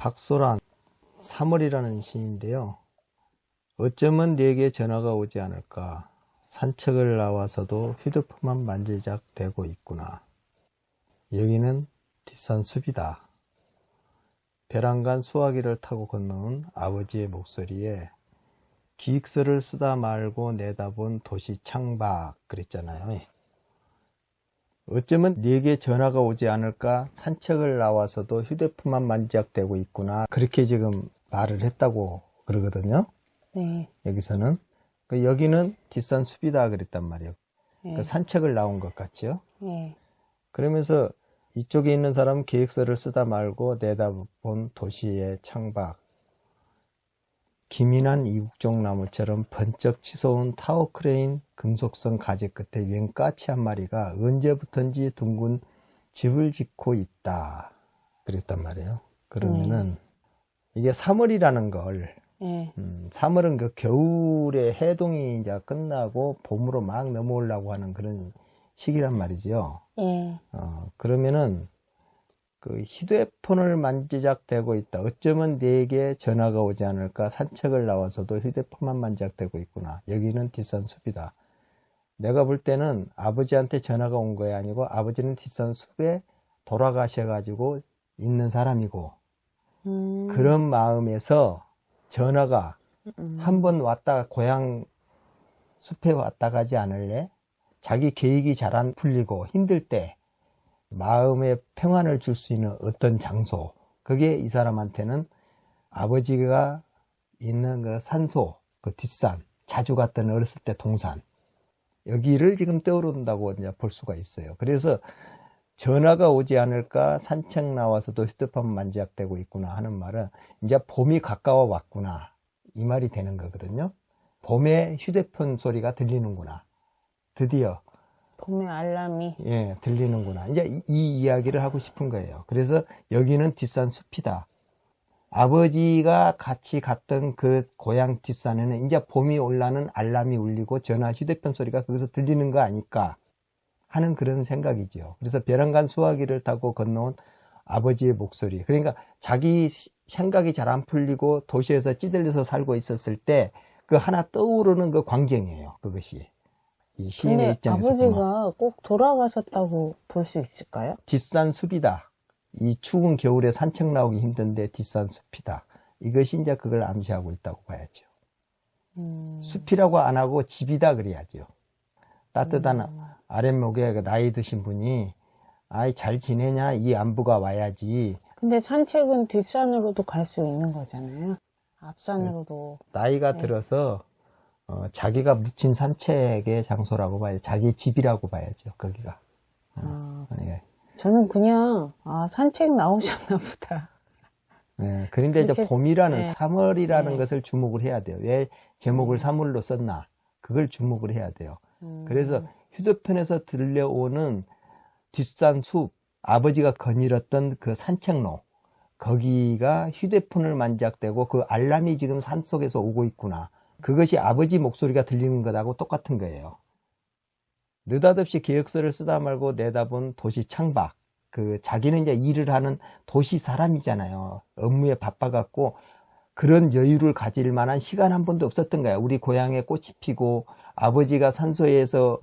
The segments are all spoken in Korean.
박소란 3월이라는 시인데요. 어쩌면 네게 전화가 오지 않을까. 산책을 나와서도 휴대폰만 만지작대고 있구나. 여기는 뒷산 숲이다. 벼랑간 수화기를 타고 건너온 아버지의 목소리에 기획서를 쓰다 말고 내다본 도시 창밖 그랬잖아요. 어쩌면 네게 전화가 오지 않을까. 산책을 나와서도 휴대폰만 만지작대고 있구나. 그렇게 지금 말을 했다고 그러거든요. 네. 여기서는 여기는 뒷산 숲이다 그랬단 말이에요. 네. 산책을 나온 것 같죠. 네. 그러면서 이쪽에 있는 사람은 계획서를 쓰다 말고 내다본 도시의 창밖, 기민한 이국종 나무처럼 번쩍 치솟은 타워 크레인 금속성 가지 끝에 웬 까치 한 마리가 언제부턴지 둥근 집을 짓고 있다 그랬단 말이에요. 그러면은 이게 3월이라는 걸 3월은 그 겨울에 해동이 이제 끝나고 봄으로 막 넘어오려고 하는 그런 시기란 말이죠. 그러면은 그 휴대폰을 만지작대고 있다. 어쩌면 네게 전화가 오지 않을까. 산책을 나와서도 휴대폰만 만지작대고 있구나. 여기는 뒷산 숲이다. 내가 볼 때는 아버지한테 전화가 온 거야 아니고 아버지는 뒷산 숲에 돌아가셔가지고 있는 사람이고 그런 마음에서 전화가 한번 왔다 고향 숲에 왔다 가지 않을래? 자기 계획이 잘 안 풀리고 힘들 때 마음에 평안을 줄 수 있는 어떤 장소, 그게 이 사람한테는 아버지가 있는 그 산소, 그 뒷산, 자주 갔던 어렸을 때 동산, 여기를 지금 떠오른다고 이제 볼 수가 있어요. 그래서 전화가 오지 않을까. 산책 나와서도 휴대폰 만지작대고 있구나 하는 말은 이제 봄이 가까워 왔구나 이 말이 되는 거거든요. 봄에 휴대폰 소리가 들리는구나. 드디어 봄의 알람이 들리는구나. 이제 이 이야기를 하고 싶은 거예요. 그래서 여기는 뒷산 숲이다. 아버지가 같이 갔던 그 고향 뒷산에는 이제 봄이 올라는 알람이 울리고 전화 휴대폰 소리가 거기서 들리는 거 아닐까 하는 그런 생각이죠. 그래서 벼랑간 수화기를 타고 건너온 아버지의 목소리. 그러니까 자기 생각이 잘 안 풀리고 도시에서 찌들려서 살고 있었을 때 그 하나 떠오르는 그 광경이에요. 그것이. 이 시인의 입장에서 아버지가 보면. 꼭 돌아가셨다고 볼 수 있을까요? 뒷산 숲이다. 이 추운 겨울에 산책 나오기 힘든데 뒷산 숲이다. 이것이 이제 그걸 암시하고 있다고 봐야죠. 숲이라고 안 하고 집이다 그래야죠. 따뜻한 아랫목에 나이 드신 분이 아이 잘 지내냐 이 안부가 와야지. 근데 산책은 뒷산으로도 갈 수 있는 거잖아요. 앞산으로도. 나이가 들어서 자기가 묻힌 산책의 장소라고 봐야죠. 자기 집이라고 봐야죠. 거기가. 저는 그냥 산책 나오셨나 보다. 그런데 이제 봄이라는 3월이라는 네. 것을 주목을 해야 돼요. 왜 제목을 3월로 썼나? 그걸 주목을 해야 돼요. 그래서 휴대폰에서 들려오는 뒷산 숲, 아버지가 거닐었던 그 산책로, 거기가 휴대폰을 만지작대고 그 알람이 지금 산속에서 오고 있구나. 그것이 아버지 목소리가 들리는 것하고 똑같은 거예요. 느닷없이 계획서를 쓰다 말고 내다본 도시 창밖. 그 자기는 이제 일을 하는 도시 사람이잖아요. 업무에 바빠갖고 그런 여유를 가질 만한 시간 한 번도 없었던 거야. 우리 고향에 꽃이 피고 아버지가 산소에서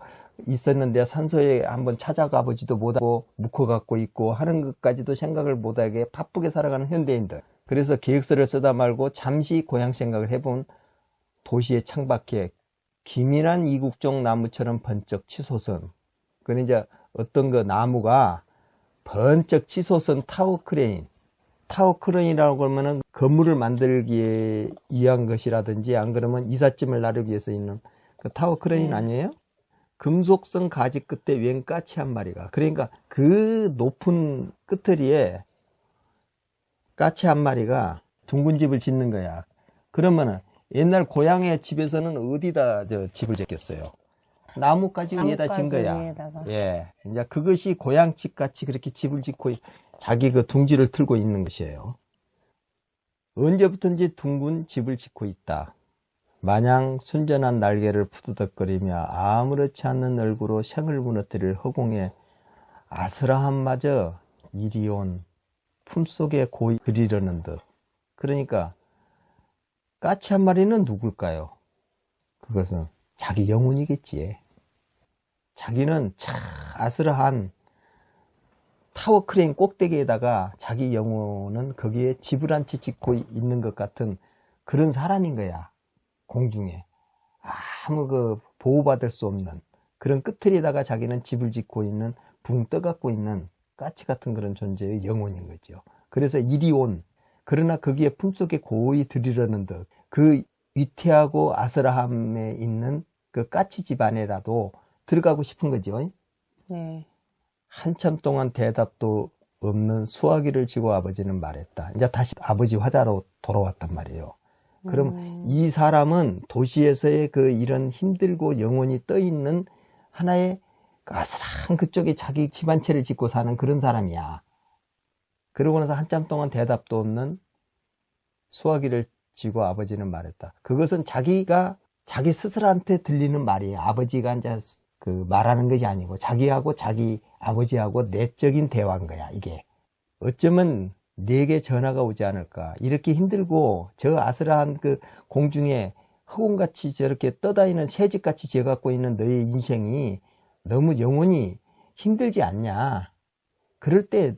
있었는데 산소에 한번 찾아가 보지도 못하고 묵혀갖고 있고 하는 것까지도 생각을 못하게 바쁘게 살아가는 현대인들. 그래서 계획서를 쓰다 말고 잠시 고향 생각을 해본 도시의 창밖에 기민한 이국종 나무처럼 번쩍 치솟은, 그건 이제 어떤 그 나무가 번쩍 치솟은 타워 크레인. 타워 크레인이라고 하면은 건물을 만들기에 위한 것이라든지 안 그러면 이삿짐을 나르기 위해서 있는 그 타워 크레인 아니에요? 금속성 가지 끝에 웬 까치 한 마리가. 그러니까 그 높은 끝트리에 까치 한 마리가 둥근 집을 짓는 거야. 그러면은 옛날 고향의 집에서는 어디다 집을 짓겠어요? 나뭇가지 위에다 짓는 거야. 이제 그것이 고향집 같이 그렇게 집을 짓고 자기 그 둥지를 틀고 있는 것이에요. 언제부턴지 둥근 집을 짓고 있다. 마냥 순전한 날개를 푸드덕거리며 아무렇지 않는 얼굴로 생을 무너뜨릴 허공에 아스라함마저 이리 온 품속에 고이 그리려는 듯 그러니까 까치 한 마리는 누굴까요? 그것은 자기 영혼이겠지. 자기는 참 아슬한 타워 크레인 꼭대기에다가 자기 영혼은 거기에 집을 한 채 짓고 있는 것 같은 그런 사람인 거야. 공중에. 아무 보호받을 수 없는 그런 끝틀에다가 자기는 집을 짓고 있는 붕 떠갖고 있는 까치 같은 그런 존재의 영혼인 거죠. 그래서 이리 온, 그러나 거기에 품속에 고이 들이려는 듯 그 위태하고 아슬함에 있는 그 까치 집 안에라도 들어가고 싶은 거죠. 네. 한참 동안 대답도 없는 수화기를 쥐고 아버지는 말했다. 이제 다시 아버지 화자로 돌아왔단 말이에요. 그럼 이 사람은 도시에서의 그 이런 힘들고 영혼이 떠있는 하나의 아슬한 그쪽에 자기 집 한 채를 짓고 사는 그런 사람이야. 그러고 나서 한참 동안 대답도 없는 수화기를 쥐고 아버지는 말했다. 그것은 자기가 자기 스스로한테 들리는 말이에요. 아버지가 이제 그 말하는 것이 아니고 자기하고 자기 아버지하고 내적인 대화인 거야. 이게 어쩌면 내게 전화가 오지 않을까. 이렇게 힘들고 저 아슬한 그 공중에 허공같이 저렇게 떠다니는 새집같이 지어갖고 있는 너의 인생이 너무 영원히 힘들지 않냐. 그럴 때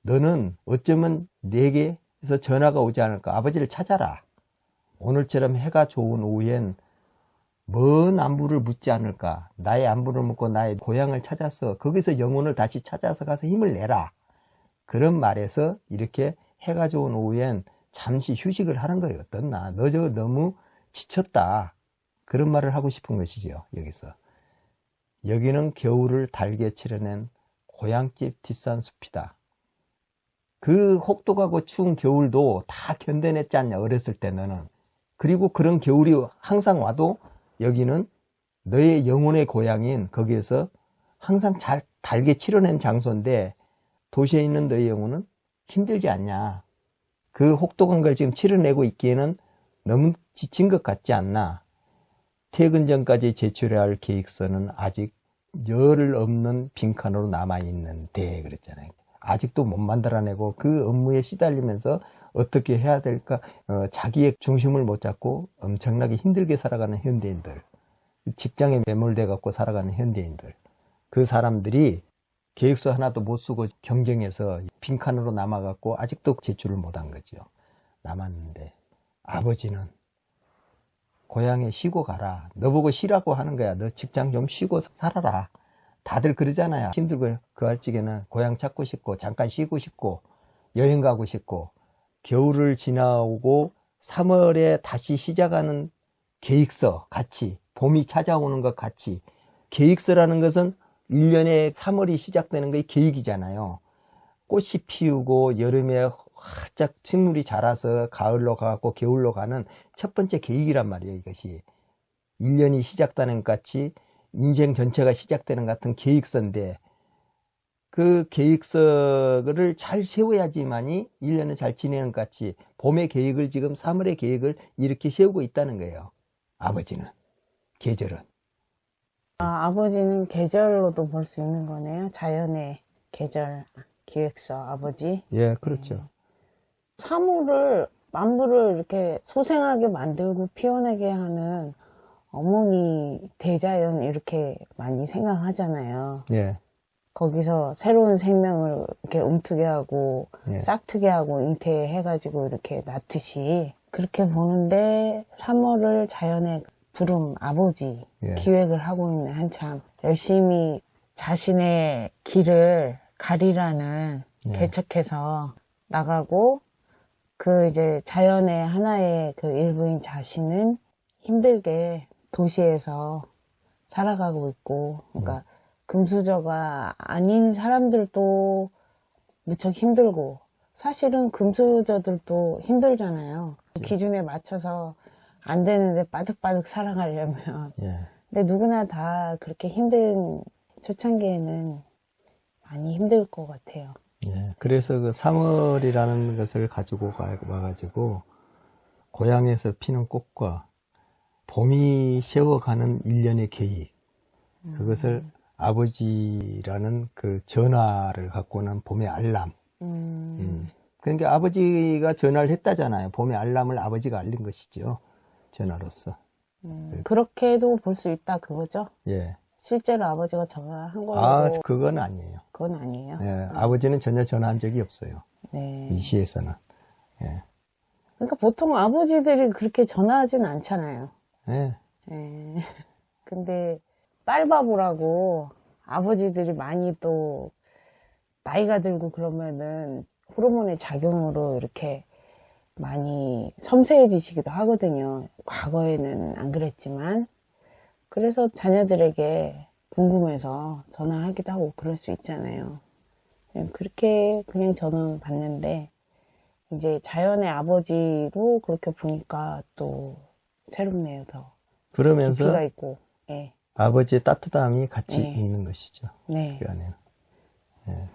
너는 어쩌면 내게서 전화가 오지 않을까. 아버지를 찾아라. 오늘처럼 해가 좋은 오후엔 먼 안부를 묻지 않을까. 나의 안부를 묻고 나의 고향을 찾아서 거기서 영혼을 다시 찾아서 가서 힘을 내라. 그런 말에서 이렇게 해가 좋은 오후엔 잠시 휴식을 하는 거예요. 어떻나. 너 저 너무 지쳤다. 그런 말을 하고 싶은 것이죠. 여기서. 여기는 겨울을 달게 치러낸 고향집 뒷산 숲이다. 그 혹독하고 추운 겨울도 다 견뎌냈지 않냐. 어렸을 때 너는. 그리고 그런 겨울이 항상 와도 여기는 너의 영혼의 고향인 거기에서 항상 잘 달게 치러낸 장소인데 도시에 있는 너의 영혼은 힘들지 않냐. 그 혹독한 걸 지금 치러내고 있기에는 너무 지친 것 같지 않나. 퇴근 전까지 제출해야 할 계획서는 아직 열흘 없는 빈칸으로 남아있는데 그랬잖아요. 아직도 못 만들어내고 그 업무에 시달리면서 어떻게 해야 될까. 자기의 중심을 못 잡고 엄청나게 힘들게 살아가는 현대인들, 직장에 매몰돼 갖고 살아가는 현대인들, 그 사람들이 계획서 하나도 못 쓰고 경쟁해서 빈칸으로 남아갖고 아직도 제출을 못한 거죠. 남았는데 아버지는 고향에 쉬고 가라. 너 보고 쉬라고 하는 거야. 너 직장 좀 쉬고 살아라. 다들 그러잖아요. 힘들고 그 할지게는 고향 찾고 싶고 잠깐 쉬고 싶고 여행 가고 싶고 겨울을 지나오고 3월에 다시 시작하는 계획서 같이 봄이 찾아오는 것 같이 계획서라는 것은 1년에 3월이 시작되는 게 계획이잖아요. 꽃이 피우고 여름에 활짝 식물이 자라서 가을로 가고 겨울로 가는 첫 번째 계획이란 말이에요. 이것이 1년이 시작되는 것 같이 인생 전체가 시작되는 같은 계획서인데 그 계획서를 잘 세워야지만이 1년을 잘 지내는 것 같이 봄의 계획을 지금 3월의 계획을 이렇게 세우고 있다는 거예요. 아버지는. 계절은. 아버지는 계절로도 볼 수 있는 거네요. 자연의 계절 기획서 아버지. 예, 그렇죠. 사물을 만물을 이렇게 소생하게 만들고 피어나게 하는 어머니 대자연 이렇게 많이 생각하잖아요. 예. 거기서 새로운 생명을 이렇게 움트게 하고 예. 싹트게 하고 잉태해가지고 이렇게 낳듯이 그렇게 보는데 3월을 자연의 부름 아버지 예. 기획을 하고 있는 한참 열심히 자신의 길을 가리라는 예. 개척해서 나가고 그 이제 자연의 하나의 그 일부인 자신은 힘들게 도시에서 살아가고 있고 그러니까 금수저가 아닌 사람들도 무척 힘들고 사실은 금수저들도 힘들잖아요. 기준에 맞춰서 안 되는데 바득바득 살아가려면. 예. 근데 누구나 다 그렇게 힘든 초창기에는 많이 힘들 것 같아요. 예. 그래서 그 3월이라는 것을 가지고 와가지고 고향에서 피는 꽃과 봄이 세워가는 일련의 계획, 그것을 아버지라는 그 전화를 갖고 난 봄의 알람, 그러니까 아버지가 전화를 했다잖아요. 봄에 알람을 아버지가 알린 것이죠. 전화로서. 그렇게도 볼 수 있다 그거죠? 예. 실제로 아버지가 전화한 거고 아, 그건 아니에요. 그건 아니에요. 예, 아버지는 전혀 전화한 적이 없어요. 네. 이 시에서는. 예. 그러니까 보통 아버지들이 그렇게 전화하진 않잖아요. 예. 예. 근데 딸바보라고 아버지들이 많이 또 나이가 들고 그러면은 호르몬의 작용으로 이렇게 많이 섬세해지시기도 하거든요. 과거에는 안 그랬지만. 그래서 자녀들에게 궁금해서 전화하기도 하고 그럴 수 있잖아요. 그렇게 그냥 저는 봤는데, 이제 자연의 아버지로 그렇게 보니까 또 새롭네요, 더. 그러면서 깊이가 있고, 예. 아버지의 따뜻함이 같이 네. 있는 것이죠. 네. 그 안에는. 예.